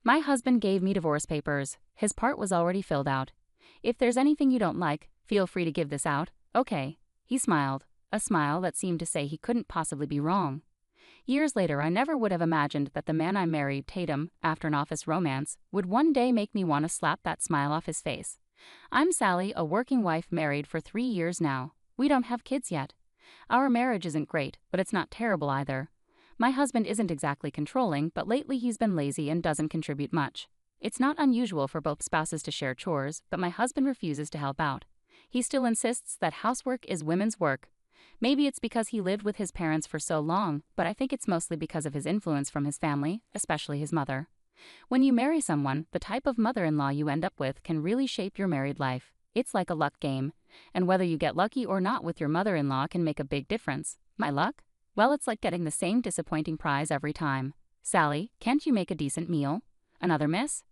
My husband gave me divorce papers. His part was already filled out. If there's anything you don't like, feel free to give this out, okay? He smiled, a smile that seemed to say he couldn't possibly be wrong. Years later, I never would have imagined that the man I married, Tatum, after an office romance, would one day make me want to slap that smile off his face. I'm Sally, a working wife married for 3 years now. We don't have kids yet. Our marriage isn't great, but it's not terrible either. My husband isn't exactly controlling, but lately he's been lazy and doesn't contribute much. It's not unusual for both spouses to share chores, but my husband refuses to help out. He still insists that housework is women's work. Maybe it's because he lived with his parents for so long, but I think it's mostly because of his influence from his family, especially his mother. When you marry someone, the type of mother-in-law you end up with can really shape your married life. It's like a luck game, and whether you get lucky or not with your mother-in-law can make a big difference. My luck? Well, it's like getting the same disappointing prize every time. Sally, can't you make a decent meal? Another miss?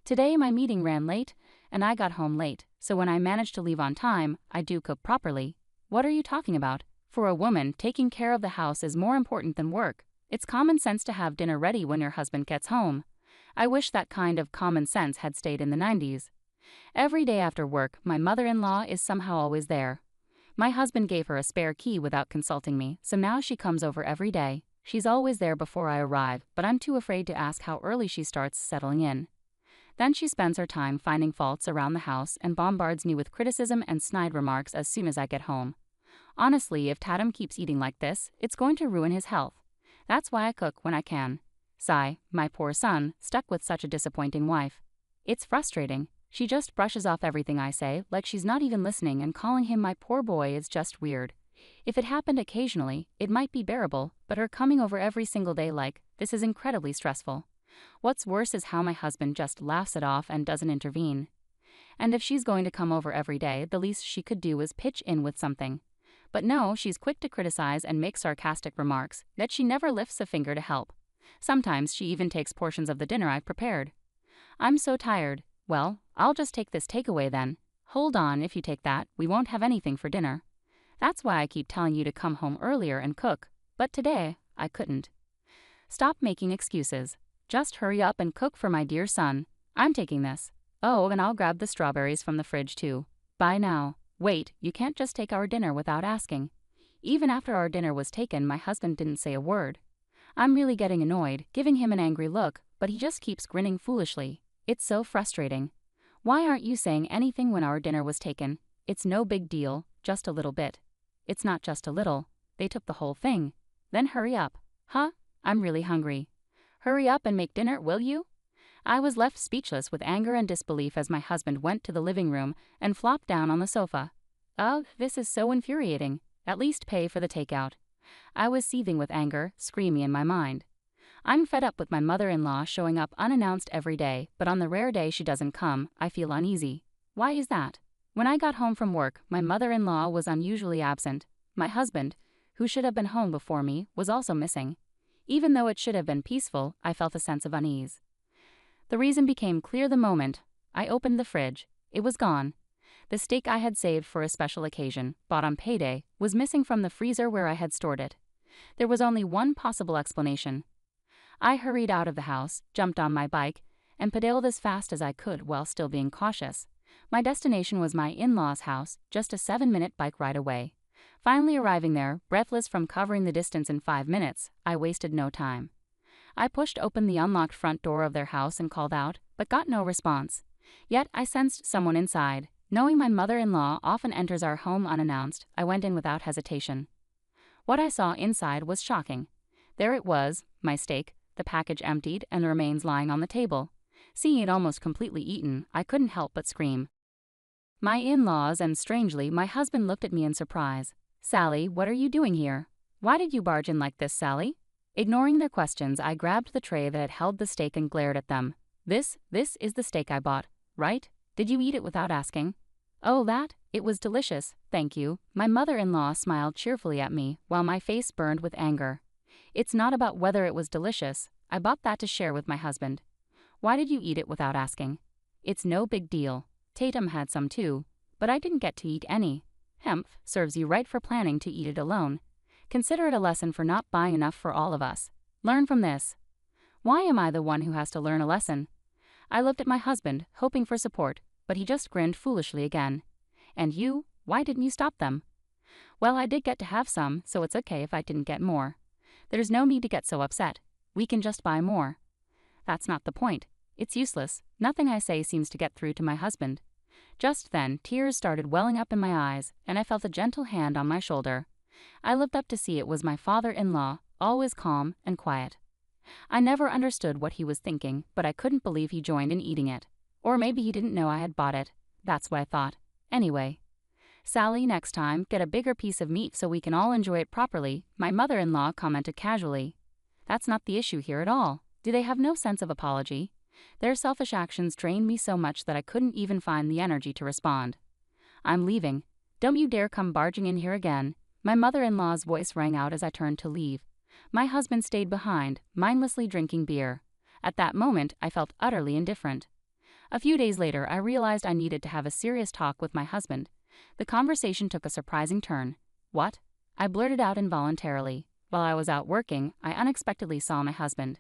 Today my meeting ran late, and I got home late, so when I manage to leave on time, I do cook properly. What are you talking about? For a woman, taking care of the house is more important than work. It's common sense to have dinner ready when your husband gets home. I wish that kind of common sense had stayed in the 90s. Every day after work, my mother-in-law is somehow always there. My husband gave her a spare key without consulting me, so now she comes over every day. She's always there before I arrive, but I'm too afraid to ask how early she starts settling in. Then she spends her time finding faults around the house and bombards me with criticism and snide remarks as soon as I get home. Honestly, if Tatum keeps eating like this, it's going to ruin his health. That's why I cook when I can. Sigh, my poor son, stuck with such a disappointing wife. It's frustrating. She just brushes off everything I say, like she's not even listening, and calling him my poor boy is just weird. If it happened occasionally, it might be bearable, but her coming over every single day like this is incredibly stressful. What's worse is how my husband just laughs it off and doesn't intervene. And if she's going to come over every day, the least she could do is pitch in with something. But no, she's quick to criticize and make sarcastic remarks, yet she never lifts a finger to help. Sometimes she even takes portions of the dinner I've prepared. I'm so tired. Well, I'll just take this takeaway then. Hold on, if you take that, we won't have anything for dinner. That's why I keep telling you to come home earlier and cook, but today, I couldn't. Stop making excuses. Just hurry up and cook for my dear son. I'm taking this. Oh, and I'll grab the strawberries from the fridge too. Bye now. Wait, you can't just take our dinner without asking. Even after our dinner was taken, my husband didn't say a word. I'm really getting annoyed, giving him an angry look, but he just keeps grinning foolishly. It's so frustrating. Why aren't you saying anything when our dinner was taken? It's no big deal, just a little bit. It's not just a little. They took the whole thing. Then hurry up. Huh? I'm really hungry. Hurry up and make dinner, will you? I was left speechless with anger and disbelief as my husband went to the living room and flopped down on the sofa. Ugh, this is so infuriating. At least pay for the takeout. I was seething with anger, screaming in my mind. I'm fed up with my mother-in-law showing up unannounced every day, but on the rare day she doesn't come, I feel uneasy. Why is that? When I got home from work, my mother-in-law was unusually absent. My husband, who should have been home before me, was also missing. Even though it should have been peaceful, I felt a sense of unease. The reason became clear the moment I opened the fridge. It was gone. The steak I had saved for a special occasion, bought on payday, was missing from the freezer where I had stored it. There was only one possible explanation. I hurried out of the house, jumped on my bike, and pedaled as fast as I could while still being cautious. My destination was my in-laws' house, just a 7-minute bike ride away. Finally arriving there, breathless from covering the distance in 5 minutes, I wasted no time. I pushed open the unlocked front door of their house and called out, but got no response. Yet I sensed someone inside. Knowing my mother-in-law often enters our home unannounced, I went in without hesitation. What I saw inside was shocking. There it was, my steak, the package emptied and the remains lying on the table. Seeing it almost completely eaten, I couldn't help but scream. My in-laws and, strangely, my husband looked at me in surprise. Sally, what are you doing here? Why did you barge in like this, Sally? Ignoring their questions, I grabbed the tray that had held the steak and glared at them. This is the steak I bought, right? Did you eat it without asking? Oh, that? It was delicious, thank you. My mother-in-law smiled cheerfully at me, while my face burned with anger. It's not about whether it was delicious. I bought that to share with my husband. Why did you eat it without asking? It's no big deal. Tatum had some too, but I didn't get to eat any. Hemph, serves you right for planning to eat it alone. Consider it a lesson for not buying enough for all of us. Learn from this. Why am I the one who has to learn a lesson? I looked at my husband, hoping for support, but he just grinned foolishly again. And you? Why didn't you stop them? Well, I did get to have some, so it's okay if I didn't get more. There's no need to get so upset. We can just buy more. That's not the point. It's useless. Nothing I say seems to get through to my husband. Just then, tears started welling up in my eyes, and I felt a gentle hand on my shoulder. I looked up to see it was my father-in-law, always calm and quiet. I never understood what he was thinking, but I couldn't believe he joined in eating it. Or maybe he didn't know I had bought it. That's what I thought. Anyway. Sally, next time, get a bigger piece of meat so we can all enjoy it properly, my mother-in-law commented casually. That's not the issue here at all. Do they have no sense of apology? Their selfish actions drained me so much that I couldn't even find the energy to respond. I'm leaving. Don't you dare come barging in here again. My mother-in-law's voice rang out as I turned to leave. My husband stayed behind, mindlessly drinking beer. At that moment, I felt utterly indifferent. A few days later, I realized I needed to have a serious talk with my husband. The conversation took a surprising turn. What? I blurted out involuntarily. While I was out working, I unexpectedly saw my husband.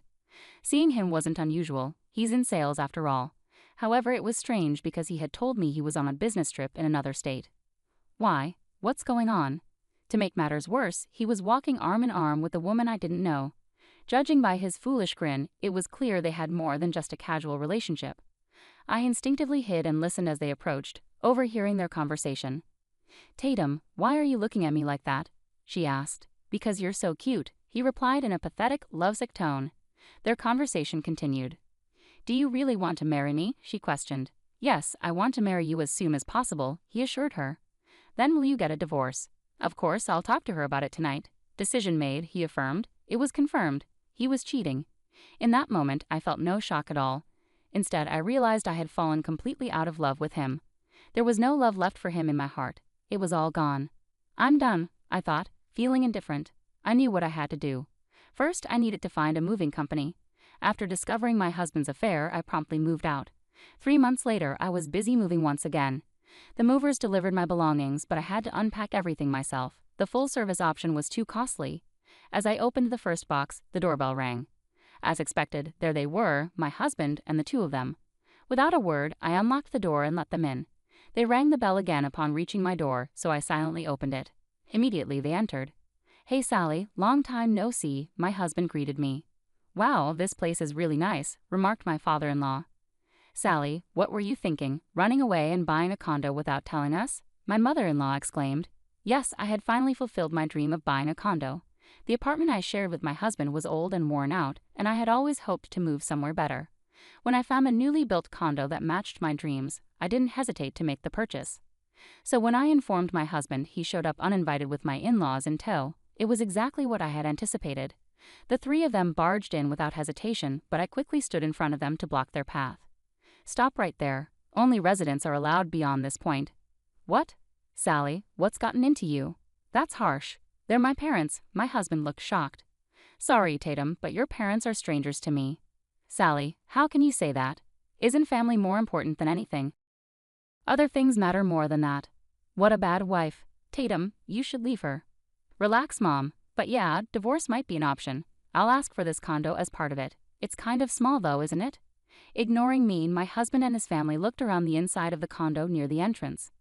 Seeing him wasn't unusual. He's in sales after all. However, it was strange because he had told me he was on a business trip in another state. Why? What's going on? To make matters worse, he was walking arm in arm with a woman I didn't know. Judging by his foolish grin, it was clear they had more than just a casual relationship. I instinctively hid and listened as they approached, overhearing their conversation. "Tatum, why are you looking at me like that?" she asked. "Because you're so cute," he replied in a pathetic, lovesick tone. Their conversation continued. "Do you really want to marry me?" she questioned. "Yes, I want to marry you as soon as possible," he assured her. "Then will you get a divorce?" "Of course, I'll talk to her about it tonight." Decision made, he affirmed. It was confirmed. He was cheating. In that moment, I felt no shock at all. Instead, I realized I had fallen completely out of love with him. There was no love left for him in my heart. It was all gone. I'm done, I thought, feeling indifferent. I knew what I had to do. First, I needed to find a moving company. After discovering my husband's affair, I promptly moved out. 3 months later, I was busy moving once again. The movers delivered my belongings, but I had to unpack everything myself. The full-service option was too costly. As I opened the first box, the doorbell rang. As expected, there they were, my husband and the two of them. Without a word, I unlocked the door and let them in. They rang the bell again upon reaching my door, so I silently opened it. Immediately, they entered. "Hey Sally, long time no see," my husband greeted me. "Wow, this place is really nice," remarked my father-in-law. "Sally, what were you thinking, running away and buying a condo without telling us?" my mother-in-law exclaimed. Yes, I had finally fulfilled my dream of buying a condo. The apartment I shared with my husband was old and worn out, and I had always hoped to move somewhere better. When I found a newly built condo that matched my dreams, I didn't hesitate to make the purchase. So when I informed my husband, he showed up uninvited with my in-laws in tow. It was exactly what I had anticipated. The three of them barged in without hesitation, but I quickly stood in front of them to block their path. "Stop right there. Only residents are allowed beyond this point." "What? Sally, what's gotten into you?" "That's harsh. They're my parents." My husband looked shocked. "Sorry, Tatum, but your parents are strangers to me." "Sally, how can you say that? Isn't family more important than anything?" "Other things matter more than that." "What a bad wife. Tatum, you should leave her." "Relax, Mom. But yeah, divorce might be an option. I'll ask for this condo as part of it. It's kind of small though, isn't it?" Ignoring me, my husband and his family looked around the inside of the condo near the entrance.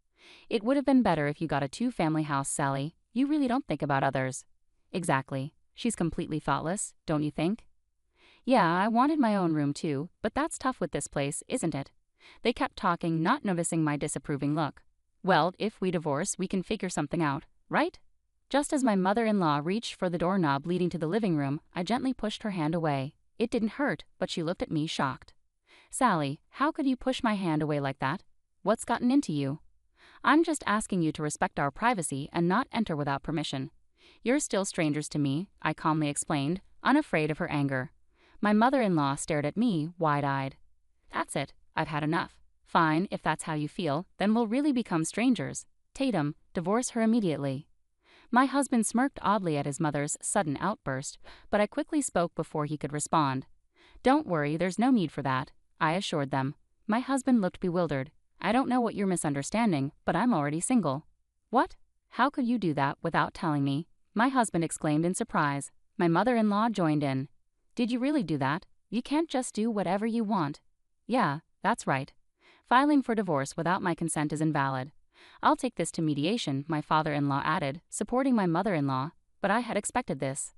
"It would have been better if you got a 2-family house, Sally. You really don't think about others." "Exactly. She's completely thoughtless, don't you think?" "Yeah, I wanted my own room too, but that's tough with this place, isn't it?" They kept talking, not noticing my disapproving look. "Well, if we divorce, we can figure something out, right?" Just as my mother-in-law reached for the doorknob leading to the living room, I gently pushed her hand away. It didn't hurt, but she looked at me shocked. "Sally, how could you push my hand away like that? What's gotten into you?" "I'm just asking you to respect our privacy and not enter without permission." "You're still strangers to me," I calmly explained, unafraid of her anger. My mother-in-law stared at me, wide-eyed. "That's it. I've had enough." "Fine, if that's how you feel, then we'll really become strangers. Tatum, divorce her immediately." My husband smirked oddly at his mother's sudden outburst, but I quickly spoke before he could respond. "Don't worry, there's no need for that," I assured them. My husband looked bewildered. "I don't know what you're misunderstanding, but I'm already single." "What? How could you do that without telling me?" my husband exclaimed in surprise. My mother-in-law joined in. "Did you really do that? You can't just do whatever you want. Yeah, that's right. Filing for divorce without my consent is invalid. I'll take this to mediation, my father-in-law added, supporting my mother-in-law, but I had expected this.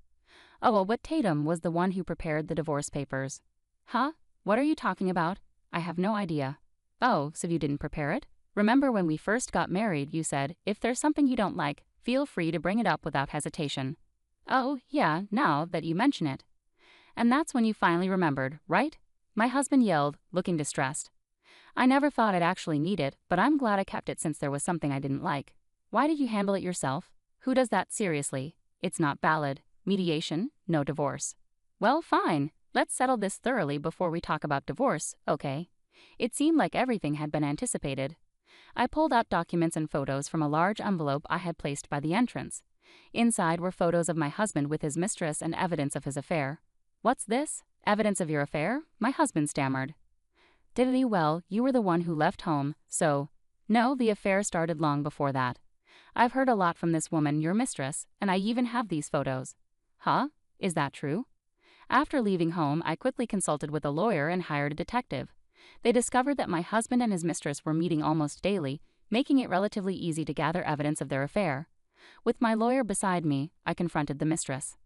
Oh, but Tatum was the one who prepared the divorce papers. Huh? What are you talking about? I have no idea. Oh, so you didn't prepare it? Remember when we first got married, you said, if there's something you don't like, feel free to bring it up without hesitation. Oh, yeah, now that you mention it. And that's when you finally remembered, right? My husband yelled, looking distressed. I never thought I'd actually need it, but I'm glad I kept it since there was something I didn't like. Why did you handle it yourself? Who does that seriously? It's not valid. Mediation, no divorce. Well, fine. Let's settle this thoroughly before we talk about divorce, okay? It seemed like everything had been anticipated. I pulled out documents and photos from a large envelope I had placed by the entrance. Inside were photos of my husband with his mistress and evidence of his affair. What's this? Evidence of your affair? My husband stammered. Did he? Well, you were the one who left home, so… No, the affair started long before that. I've heard a lot from this woman, your mistress, and I even have these photos. Huh? Is that true? After leaving home, I quickly consulted with a lawyer and hired a detective. They discovered that my husband and his mistress were meeting almost daily, making it relatively easy to gather evidence of their affair. With my lawyer beside me, I confronted the mistress.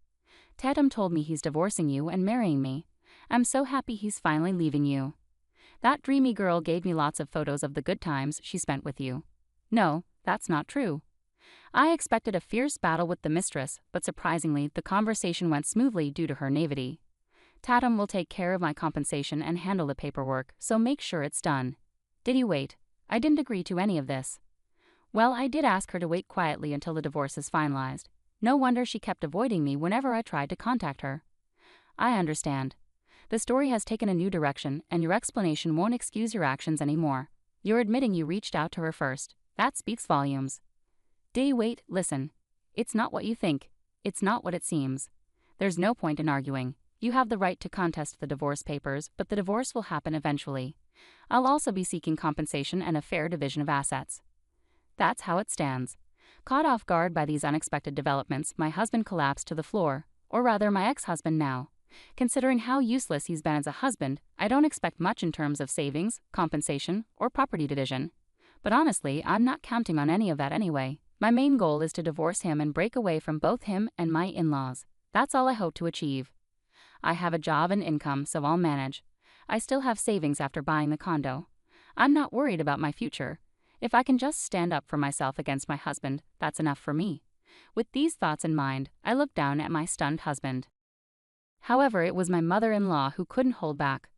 Tatum told me he's divorcing you and marrying me. I'm so happy he's finally leaving you. That dreamy girl gave me lots of photos of the good times she spent with you. No, that's not true. I expected a fierce battle with the mistress, but surprisingly, the conversation went smoothly due to her naivety. Tatum will take care of my compensation and handle the paperwork, so make sure it's done. Did you wait? I didn't agree to any of this. Well, I did ask her to wait quietly until the divorce is finalized. No wonder she kept avoiding me whenever I tried to contact her. I understand. The story has taken a new direction, and your explanation won't excuse your actions anymore. You're admitting you reached out to her first. That speaks volumes. Wait, listen. It's not what you think. It's not what it seems. There's no point in arguing. You have the right to contest the divorce papers, but the divorce will happen eventually. I'll also be seeking compensation and a fair division of assets. That's how it stands. Caught off guard by these unexpected developments, my husband collapsed to the floor, or rather my ex-husband now. Considering how useless he's been as a husband, I don't expect much in terms of savings, compensation, or property division. But honestly, I'm not counting on any of that anyway. My main goal is to divorce him and break away from both him and my in-laws. That's all I hope to achieve. I have a job and income, so I'll manage. I still have savings after buying the condo. I'm not worried about my future. If I can just stand up for myself against my husband, that's enough for me. With these thoughts in mind, I looked down at my stunned husband. However, it was my mother-in-law who couldn't hold back.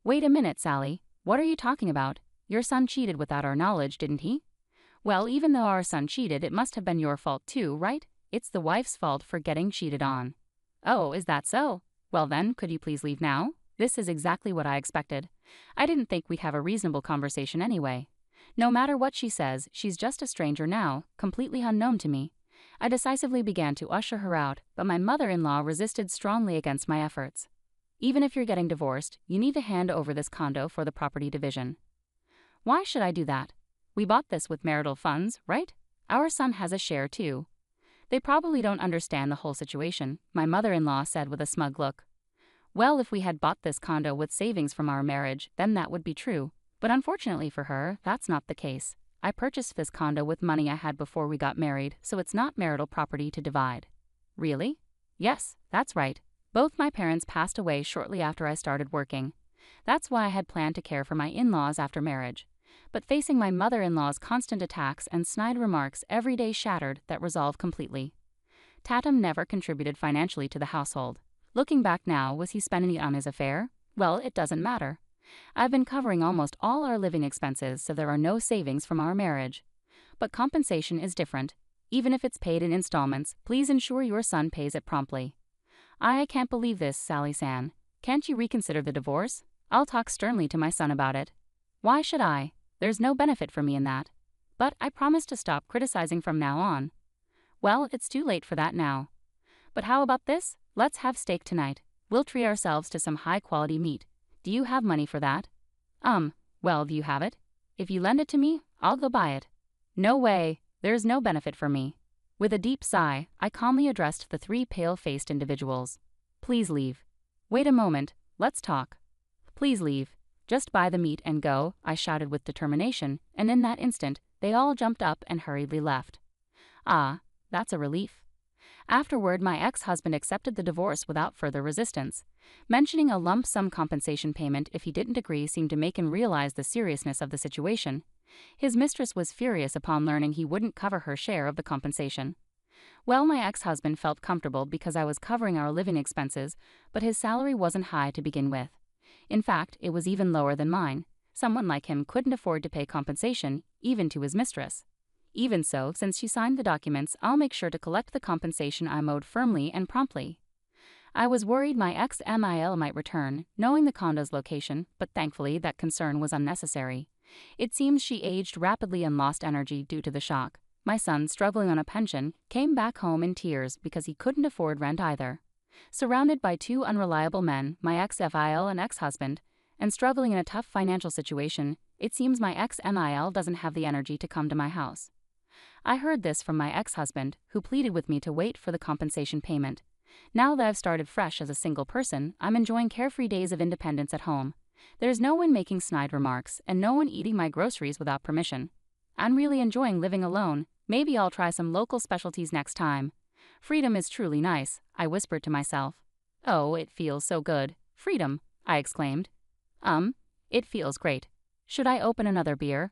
Wait a minute, Sally. What are you talking about? Your son cheated without our knowledge, didn't he? Well, even though our son cheated, it must have been your fault too, right? It's the wife's fault for getting cheated on. Oh, is that so? Well then, could you please leave now? This is exactly what I expected. I didn't think we'd have a reasonable conversation anyway. No matter what she says, she's just a stranger now, completely unknown to me. I decisively began to usher her out, but my mother-in-law resisted strongly against my efforts. Even if you're getting divorced, you need to hand over this condo for the property division. Why should I do that? We bought this with marital funds, right? Our son has a share too. They probably don't understand the whole situation, my mother-in-law said with a smug look. Well, if we had bought this condo with savings from our marriage, then that would be true. But unfortunately for her, that's not the case. I purchased this condo with money I had before we got married, so it's not marital property to divide. Really? Yes, that's right. Both my parents passed away shortly after I started working. That's why I had planned to care for my in-laws after marriage. But facing my mother-in-law's constant attacks and snide remarks, every day shattered that resolve completely. Tatum never contributed financially to the household. Looking back now, was he spending it on his affair? Well, it doesn't matter. I've been covering almost all our living expenses, so there are no savings from our marriage. But compensation is different. Even if it's paid in installments, please ensure your son pays it promptly. I can't believe this, Sally-san. Can't you reconsider the divorce? I'll talk sternly to my son about it. Why should I? There's no benefit for me in that. But I promise to stop criticizing from now on. Well, it's too late for that now. But how about this? Let's have steak tonight. We'll treat ourselves to some high-quality meat. Do you have money for that? Well, do you have it? If you lend it to me, I'll go buy it. No way. There's no benefit for me. With a deep sigh, I calmly addressed the three pale-faced individuals. Please leave. Wait a moment. Let's talk. Please leave. Just buy the meat and go, I shouted with determination, and in that instant, they all jumped up and hurriedly left. Ah, that's a relief. Afterward, my ex-husband accepted the divorce without further resistance. Mentioning a lump sum compensation payment if he didn't agree seemed to make him realize the seriousness of the situation. His mistress was furious upon learning he wouldn't cover her share of the compensation. Well, my ex-husband felt comfortable because I was covering our living expenses, but his salary wasn't high to begin with. In fact, it was even lower than mine. Someone like him couldn't afford to pay compensation, even to his mistress. Even so, since she signed the documents, I'll make sure to collect the compensation I'm owed firmly and promptly. I was worried my ex-MIL might return, knowing the condo's location, but thankfully that concern was unnecessary. It seems she aged rapidly and lost energy due to the shock. My son, struggling on a pension, came back home in tears because he couldn't afford rent either. Surrounded by two unreliable men, my ex-FIL and ex-husband, and struggling in a tough financial situation, it seems my ex-MIL doesn't have the energy to come to my house. I heard this from my ex-husband, who pleaded with me to wait for the compensation payment. Now that I've started fresh as a single person, I'm enjoying carefree days of independence at home. There's no one making snide remarks, and no one eating my groceries without permission. I'm really enjoying living alone. Maybe I'll try some local specialties next time. Freedom is truly nice, I whispered to myself. Oh, it feels so good. Freedom, I exclaimed. It feels great. Should I open another beer?